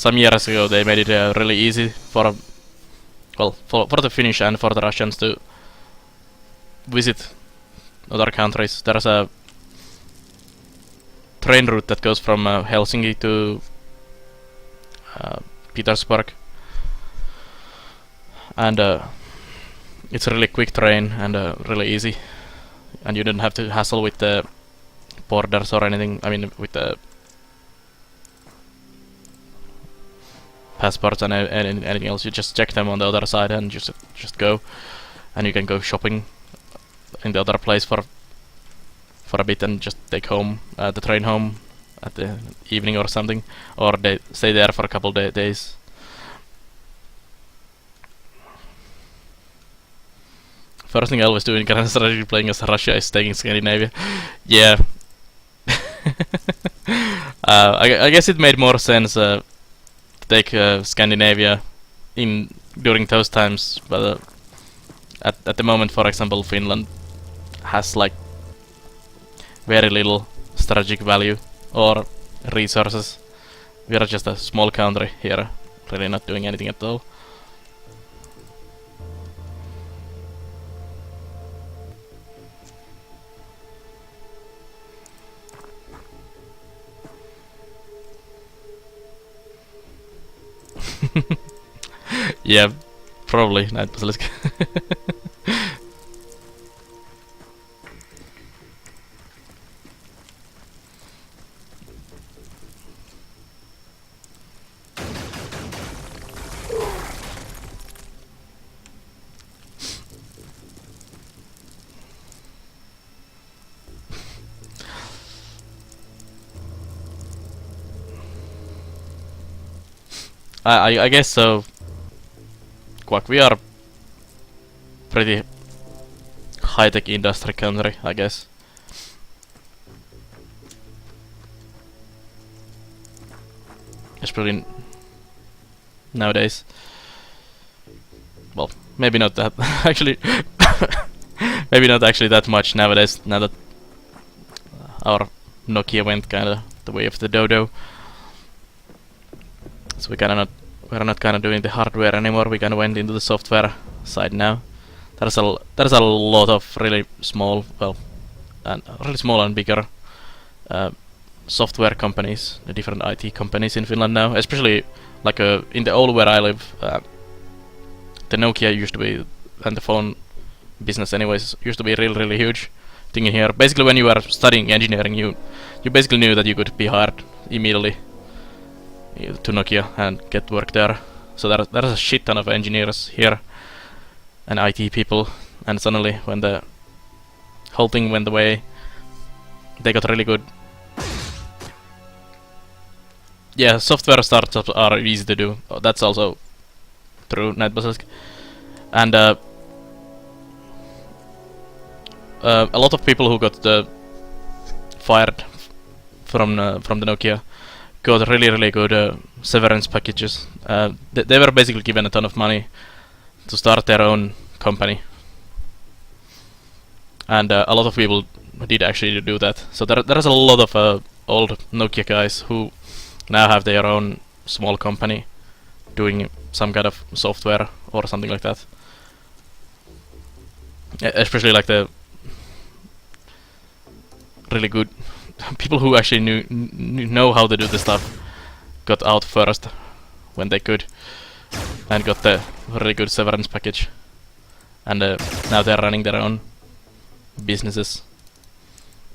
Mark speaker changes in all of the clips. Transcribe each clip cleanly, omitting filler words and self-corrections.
Speaker 1: some years ago they made it really easy for for the Finnish and for the Russians to visit other countries. There's a train route that goes from Helsinki to Petersburg, and it's a really quick train and really easy, and you don't have to hassle with the borders or anything. I mean, with the passports and anything else. You just check them on the other side and just go, and you can go shopping in the other place for a bit and just take home the train home at the evening or something, or they stay there for a couple days. First thing I was doing when I started playing as Russia is taking Scandinavia. Yeah. I guess it made more sense to take Scandinavia during those times, but at the moment, for example, Finland has like very little strategic value or resources. We are just a small country here, really not doing anything at all. Yeah, probably Night Basilisk. I guess so. Quack, we are pretty high-tech industry country, I guess. Especially nowadays. Well, maybe not that actually. Maybe not actually that much nowadays. Now that our Nokia went kinda the way of the dodo. So we're not kinda doing the hardware anymore. We kinda went into the software side now. There's a lot of really small, and bigger software companies, the different IT companies in Finland now. Especially like in the Oulu where I live, the Nokia used to be, and the phone business anyways used to be really huge thing in here. Basically, when you were studying engineering, you basically knew that you could be hired immediately to Nokia and get work there. So there's a shit ton of engineers here and IT people, and suddenly when the whole thing went away, they got really good. Yeah, software startups are easy to do. That's also true, Night Basilisk. And a lot of people who got fired from the Nokia got really good severance packages. They were basically given a ton of money to start their own company, and a lot of people did actually do that. So there's a lot of old Nokia guys who now have their own small company doing some kind of software or something like that. Especially like the really good people who actually know how to do the stuff got out first when they could, and got the really good severance package, and now they're running their own businesses.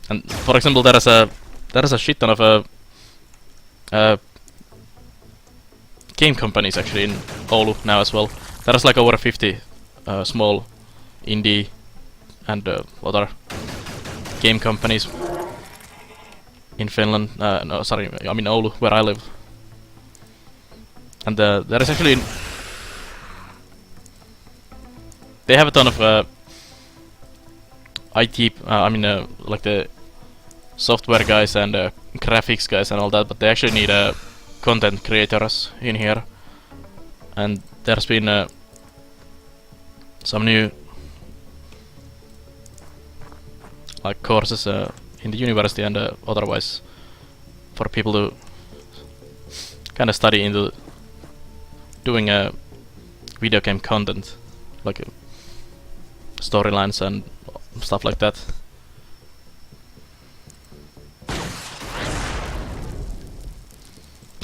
Speaker 1: And for example, there is a shit ton of game companies actually in Oulu now as well. There's like over 50 small indie and other game companies in Finland. No, sorry, I mean Oulu, where I live. And there is actually they have a ton of IT. I mean, like the software guys and graphics guys and all that, but they actually need content creators in here. And there's been some new like courses in the university and otherwise for people to kind of study into doing a video game content, like storylines and stuff like that.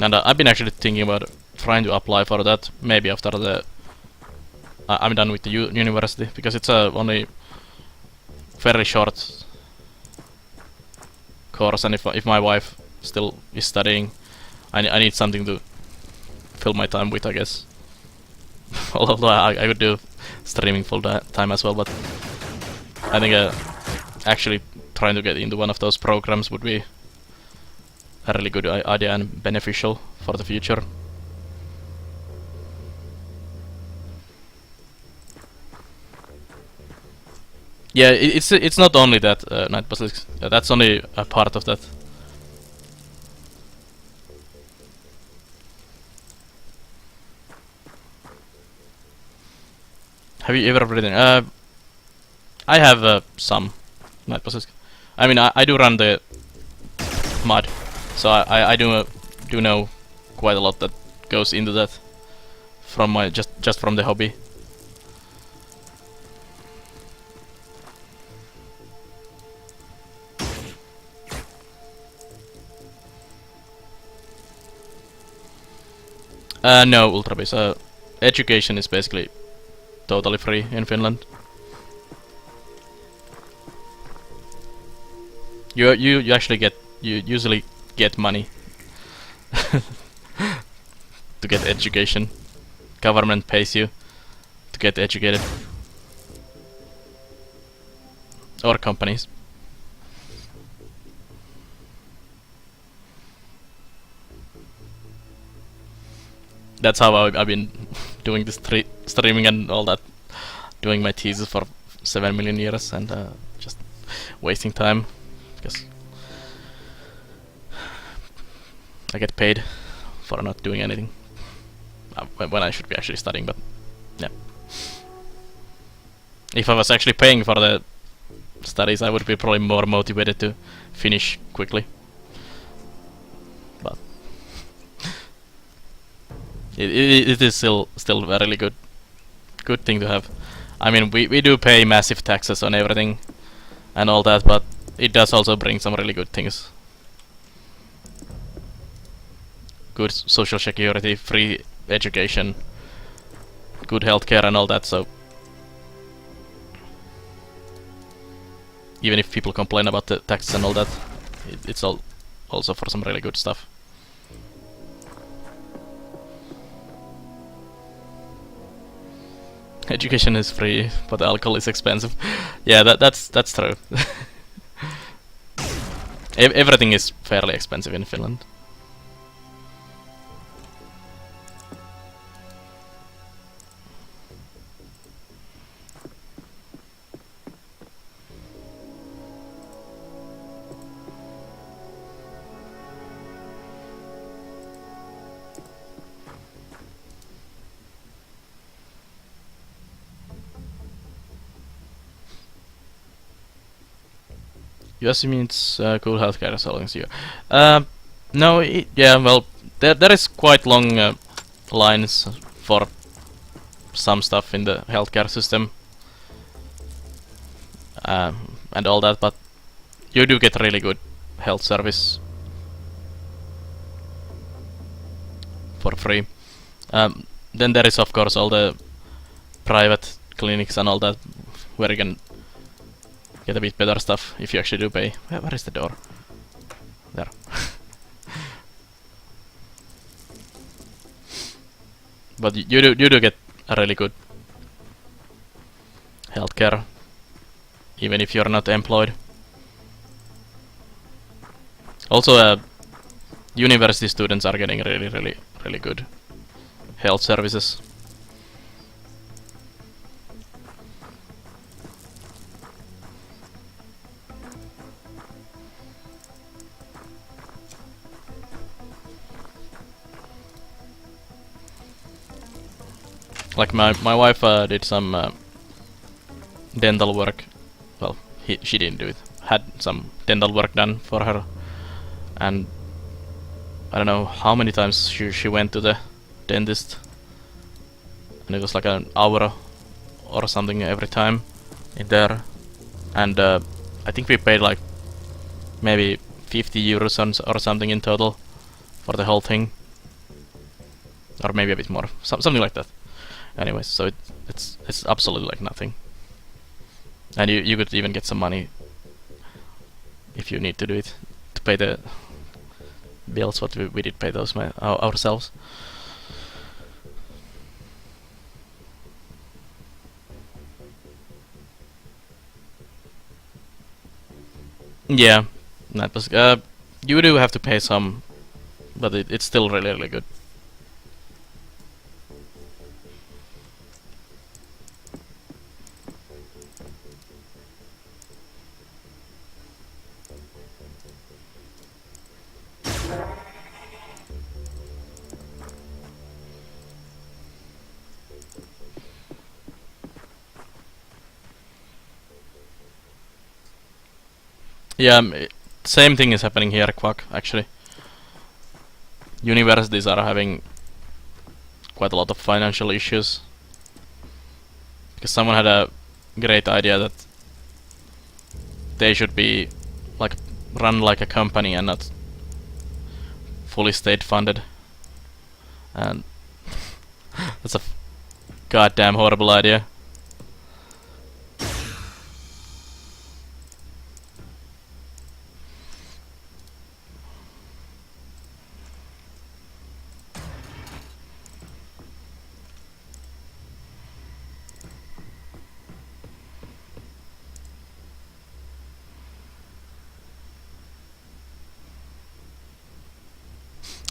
Speaker 1: And I've been actually thinking about trying to apply for that, maybe after the I'm done with the university, because it's only very short course, and if my wife still is studying, I need something to fill my time with, I guess. Although I could do streaming full time as well, but I think actually trying to get into one of those programs would be a really good idea and beneficial for the future. Yeah, it's not only that, Night Basilisk. That's only a part of that. Have you ever written? I have some Night Basilisk. I mean, I do run the mod, so I do know quite a lot that goes into that from my just from the hobby. No, Ultrabees. Education is basically totally free in Finland. You actually usually get money to get education. Government pays you to get educated, or companies. That's how I've been doing this streaming and all that, doing my thesis for 7 million years and just wasting time because I get paid for not doing anything when I should be actually studying. But yeah, if I was actually paying for the studies, I would be probably more motivated to finish quickly. But it is still a really good thing to have. I mean, we do pay massive taxes on everything and all that, but it does also bring some really good things. Good social security, free education, good healthcare and all that, so even if people complain about the taxes and all that, it's all also for some really good stuff. Education is free, but alcohol is expensive. Yeah, that's true. Everything is fairly expensive in Finland. US means cool healthcare salons here. No, yeah, well, there is quite long lines for some stuff in the healthcare system and all that, but you do get really good health service for free. Then there is of course all the private clinics and all that where you can get a bit better stuff if you actually do pay. Where is the door? There. But you do get a really good healthcare, even if you're not employed. Also, university students are getting really good health services. Like my wife did some dental work. Well, she didn't do it. Had some dental work done for her, and I don't know how many times she went to the dentist, and it was like an hour or something every time in there, and I think we paid like maybe 50 euros or something in total for the whole thing, or maybe a bit more, something like that. Anyways, so it's absolutely like nothing, and you could even get some money if you need to do it to pay the bills. What we did pay those ourselves. Yeah, that was you do have to pay some, but it's still really good. Yeah, same thing is happening here, Quack, actually. Universities are having quite a lot of financial issues, because someone had a great idea that they should be like run like a company and not fully state funded, and that's a goddamn horrible idea.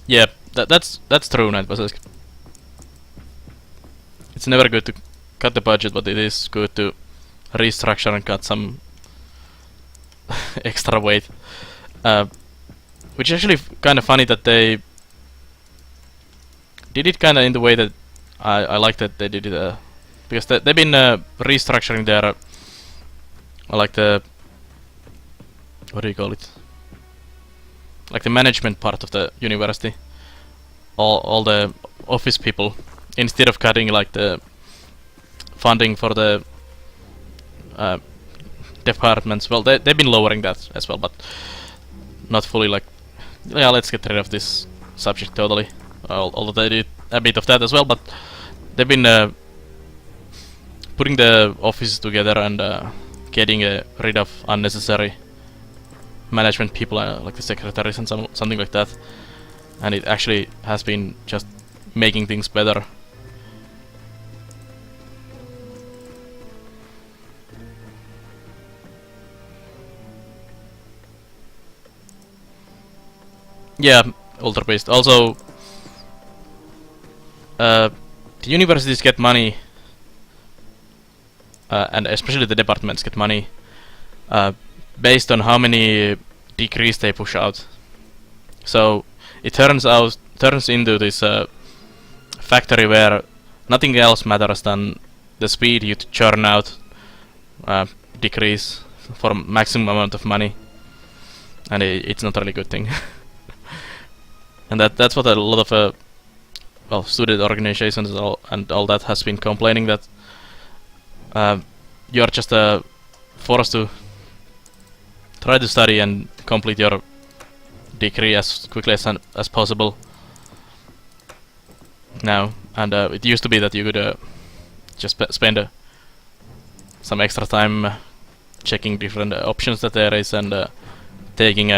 Speaker 1: Yeah, that's true, Night Basilisk. It's never good to cut the budget, but it is good to restructure and cut some extra weight. Which is actually kind of funny that they did it kind of in the way that I like that they did it, because they've been restructuring their like the, what do you call it? Like the management part of the university. All the office people, instead of cutting like the funding for the departments, well, they've been lowering that as well, but not fully. Like, yeah, let's get rid of this subject totally. Although they did a bit of that as well, but they've been putting the offices together and getting rid of unnecessary management people, like the secretaries and something like that. And it actually has been just making things better. Yeah, Ultra Beast. Also, the universities get money, and especially the departments get money based on how many degrees they push out. So it turns into this factory where nothing else matters than the speed you churn out degrees for maximum amount of money, and it's not a really good thing. And that's what a lot of well, student organizations and all that has been complaining, that you are just forced to try to study and complete your degree as quickly as possible now. And it used to be that you could just spend some extra time checking different options that there is, and taking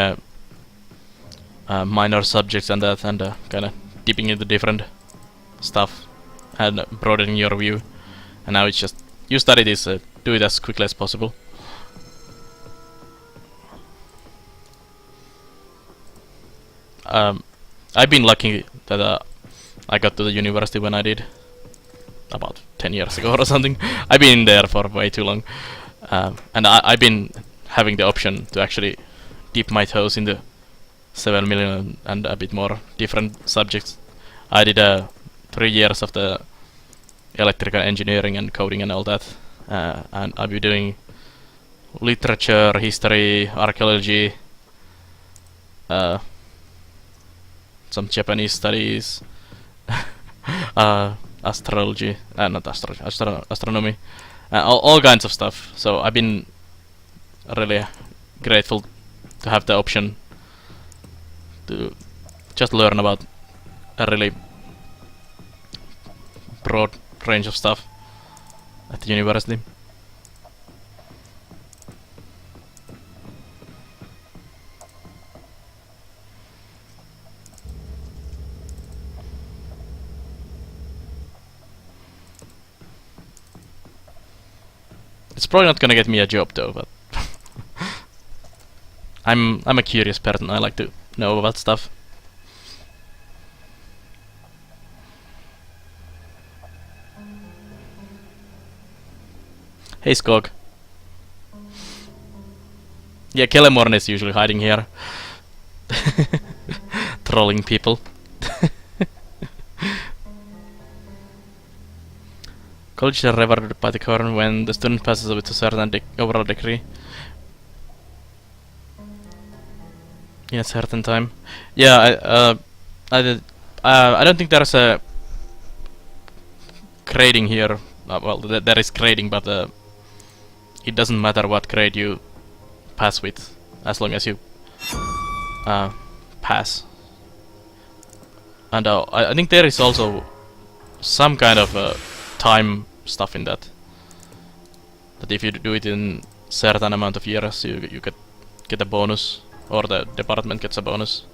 Speaker 1: minor subjects and that, and kind of dipping into different stuff and broadening your view. And now it's just you study this, do it as quickly as possible. I've been lucky that I got to the university when I did, about 10 years ago or something. I've been there for way too long, and I've been having the option to actually dip my toes into 7 million and a bit more different subjects. I did 3 years of the electrical engineering and coding and all that, and I've been doing literature, history, archaeology, some Japanese studies, astrology, not astrology, astronomy, all kinds of stuff. So I've been really grateful to have the option to just learn about a really broad range of stuff at the university. It's probably not gonna get me a job though, but I'm a curious person. I like to know about stuff. Hey Skog. Yeah, Kellemorn is usually hiding here. Trolling people. College is rewarded by the government when the student passes with a certain overall degree in a certain time. Yeah, I don't think there's a grading here. Well, there is grading, but it doesn't matter what grade you pass with, as long as you pass. And I think there is also some kind of time stuff in that. That if you do it in certain amount of years, you get a bonus, or the department gets a bonus.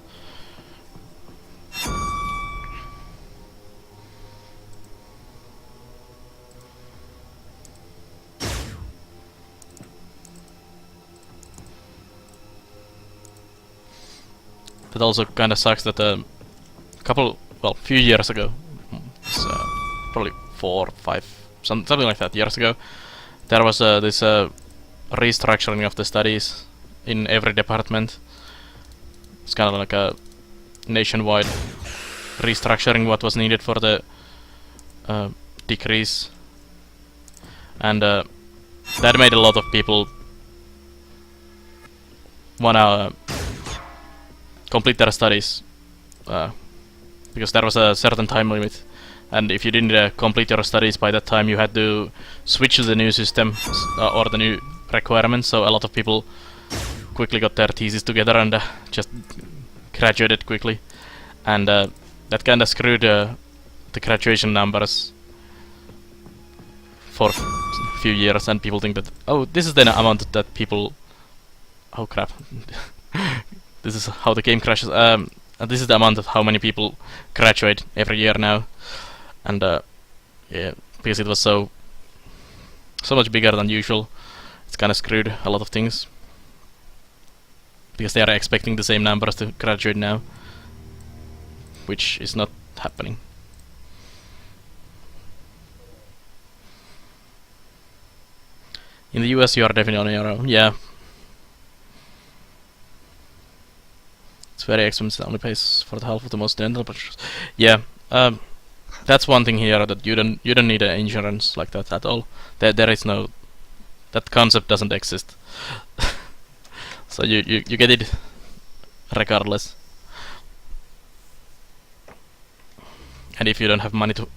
Speaker 1: That also kind of sucks that few years ago, probably 4, 5, something like that years ago, there was this restructuring of the studies in every department. It's kind of like a nationwide restructuring what was needed for the degrees, and that made a lot of people wanna complete their studies because there was a certain time limit, and if you didn't complete your studies by that time, you had to switch to the new system or the new requirements. So a lot of people quickly got their thesis together and just graduated quickly, and that kind of screwed the graduation numbers for a few years, and people think that, oh, this is the amount that people, oh crap, this is how the game crashes. This is the amount of how many people graduate every year now, and yeah, because it was so much bigger than usual, it's kind of screwed a lot of things, because they are expecting the same numbers to graduate now, which is not happening. In the US, you are definitely on your own. Yeah. It's very expensive, only pays for the half of the most dental procedures. Yeah, that's one thing here, that you don't need an insurance like that at all. There is no, that concept doesn't exist. So you get it regardless. And if you don't have money to,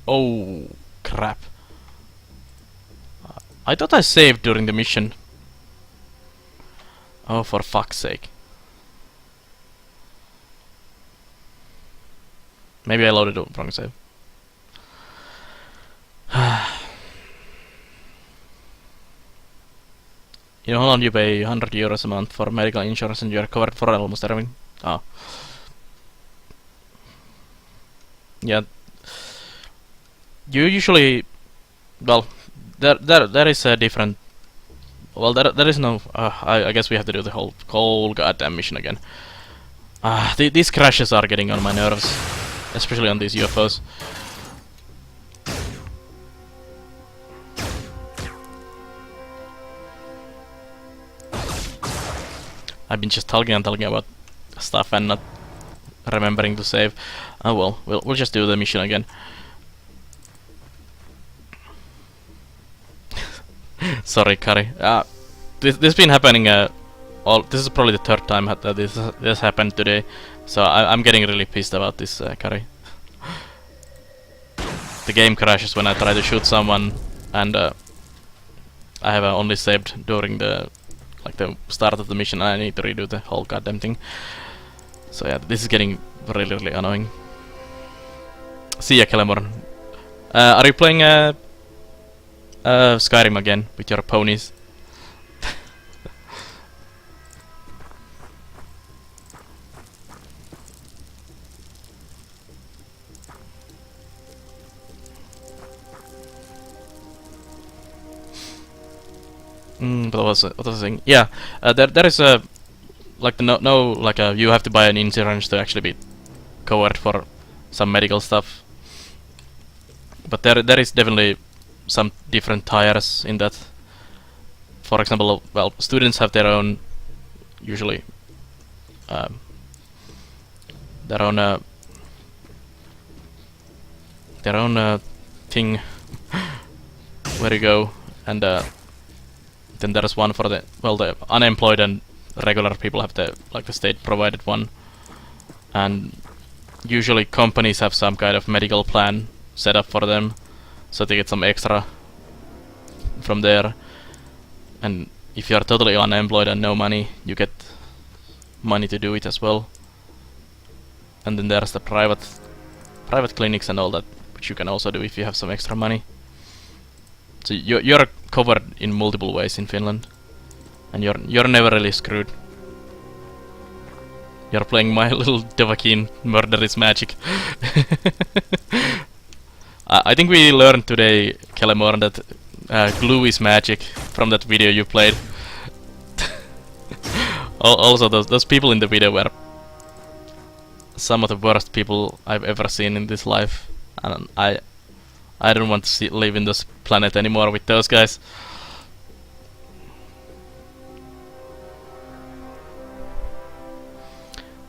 Speaker 1: oh crap! I thought I saved during the mission. Oh, for fuck's sake. Maybe I loaded up wrong save. In Holland you pay 100 euros a month for medical insurance and you are covered for almost everything. Oh. Yeah. You usually, well, there is a different, well, there is no, I guess we have to do the whole goddamn mission again. These crashes are getting on my nerves, especially on these UFOs. I've been just talking about stuff and not remembering to save. Oh well, we'll just do the mission again. Sorry, Kari. This been happening. This is probably the third time that this happened today. So I'm getting really pissed about this carry. The game crashes when I try to shoot someone, and I have only saved during the start of the mission, and I need to redo the whole goddamn thing. So yeah, this is getting really annoying. See ya, Kellemore. Are you playing Skyrim again with your ponies? But what was I saying? Yeah, there is a you have to buy an insurance to actually be covered for some medical stuff. But there is definitely some different tiers in that. For example, well, students have their own, usually, their own thing where you go, and then there's one for the unemployed and regular people have the state provided one, and usually companies have some kind of medical plan set up for them, so they get some extra from there. And if you are totally unemployed and no money, you get money to do it as well. And then there's the private clinics and all that, which you can also do if you have some extra money. So you're covered in multiple ways in Finland, and you're never really screwed. You're playing My Little Dovahkiin Murder is Magic. I think we learned today, Kellemore, that glue is magic from that video you played. Also, those people in the video were some of the worst people I've ever seen in this life, and I don't want to live in this planet anymore with those guys.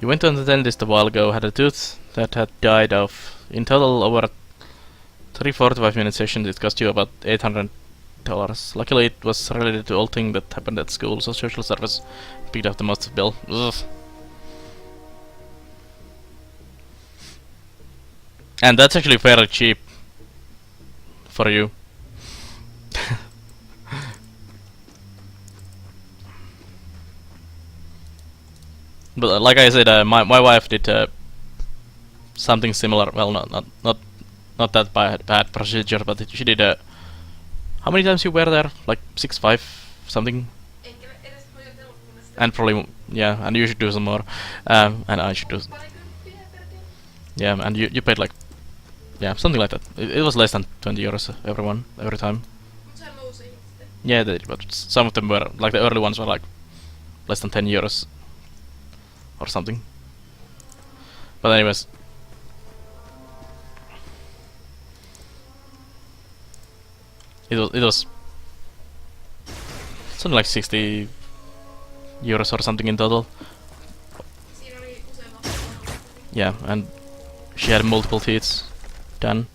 Speaker 1: You went to the dentist a while ago, had a tooth that had died off. In total, over 3 45 minute sessions, it cost you about $800. Luckily, it was related to old thing that happened at school, so social service picked up the most of the bill. Ugh. And that's actually fairly cheap for you. But like I said, my wife did something similar. Well, not that bad procedure, but she did. How many times you were there? Like 6, 5, something. And probably yeah, and you should do some more. And I should do. Yeah, and you paid like something like that. It was less than 20 euros every time. Yeah, they did, but some of them were like the early ones were like less than 10 euros or something. But anyways, it was something like 60 euros or something in total. Yeah, and she had multiple teeth done.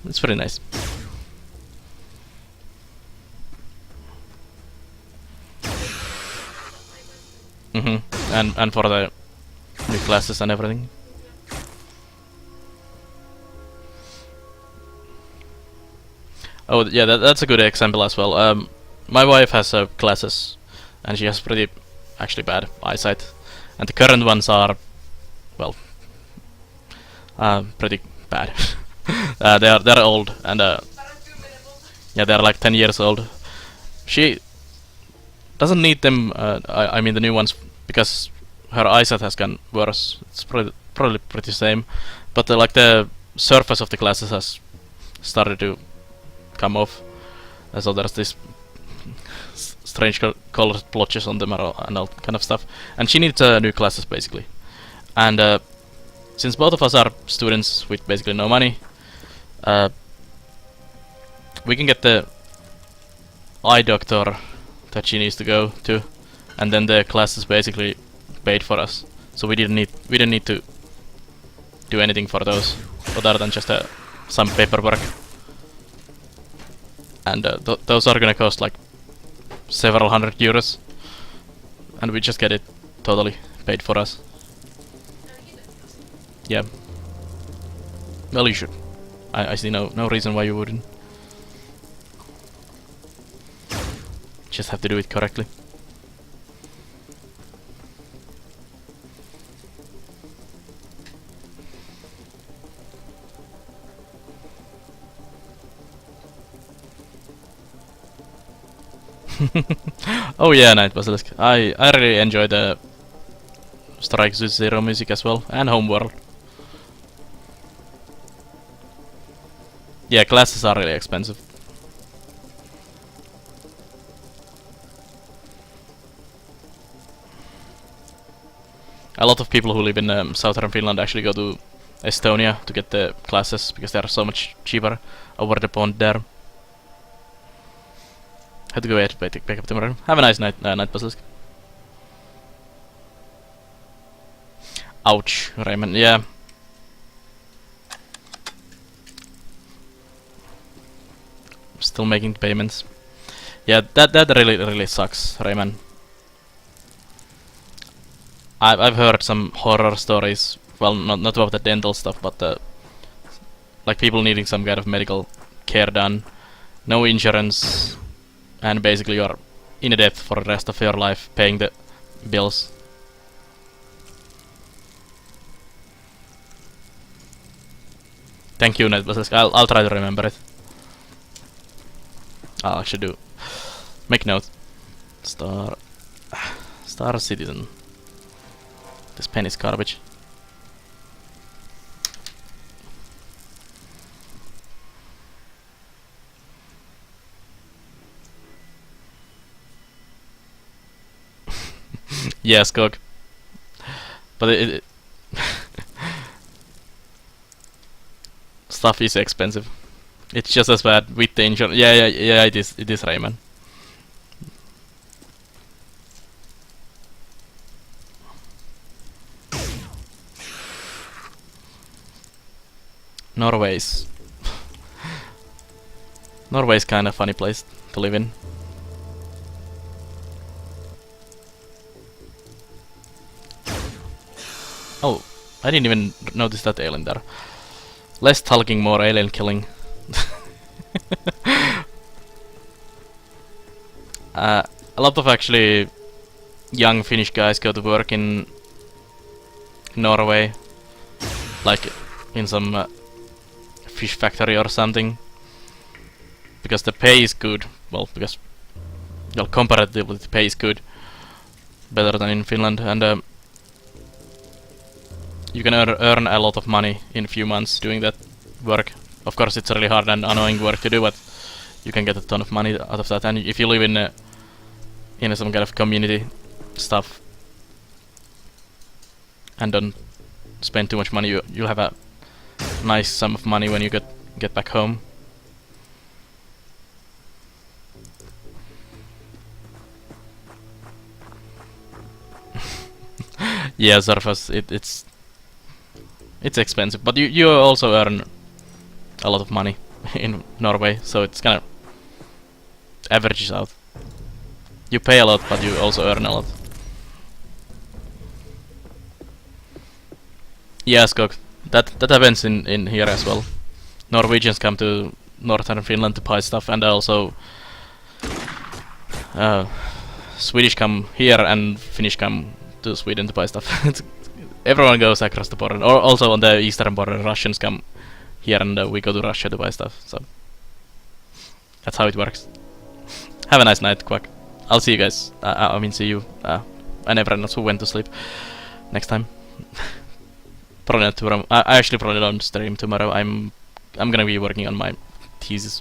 Speaker 1: It's pretty nice. And for the new classes and everything. Oh yeah, that's a good example as well. My wife has classes, and she has pretty actually bad eyesight, and the current ones are well pretty bad. They're old, and yeah, they're like 10 years old. She doesn't need them. I mean the new ones, because her eyesight has gone worse. It's probably pretty same, but like the surface of the glasses has started to come off, so there's this strange colored blotches on them and all kind of stuff. And she needs new glasses basically. And since both of us are students with basically no money, we can get the eye doctor that she needs to go to, and then the class is basically paid for us. So we didn't need to do anything for those other than just some paperwork. And those are gonna cost like several hundred euros, and we just get it totally paid for us. Yeah. Well, you should. I see no reason why you wouldn't. Just have to do it correctly. Oh yeah, Night Basilisk. I really enjoy the Strike Zero music as well, and Homeworld. Yeah, classes are really expensive. A lot of people who live in southern Finland actually go to Estonia to get the classes because they are so much cheaper over the pond there. Had to go ahead to pick up tomorrow. Have a nice night, Night Basilisk. Ouch, Raymond. Yeah. Still making payments. Yeah, that really sucks, Raymond. I've heard some horror stories. Well, not about the dental stuff, but like people needing some kind of medical care done, no insurance, and basically you're in debt for the rest of your life paying the bills. Thank you, Netbasilisk. I'll try to remember it. I'll actually do. Make note. Star Citizen. This pen is garbage. Yes, Cook. But it stuff is expensive. It's just as bad with the insurance. Yeah, it is, Raymond. Norway's kind of funny place to live in. Oh, I didn't even notice that alien there. Less talking, more alien killing. A lot of actually young Finnish guys go to work in Norway, like in some fish factory or something, because the pay is good. Well, because comparatively the pay is good, better than in Finland, and you can earn a lot of money in a few months doing that work. Of course, it's really hard and annoying work to do, but you can get a ton of money out of that. And if you live in some kind of community stuff and don't spend too much money, you'll have a nice sum of money when you get back home. Yeah, Surface, it's expensive, but you also earn a lot of money in Norway, so it's kind of averages out. You pay a lot, but you also earn a lot. Yeah, Skog, that happens in here as well. Norwegians come to northern Finland to buy stuff, and also Swedish come here and Finnish come to Sweden to buy stuff. Everyone goes across the border. Or also on the eastern border, Russians come here and we go to Russia to buy stuff. So that's how it works. Have a nice night, Quack. I'll see you guys. I mean, see you. And everyone else who went to sleep next time. Probably not tomorrow. I actually probably don't stream tomorrow. I'm gonna be working on my thesis.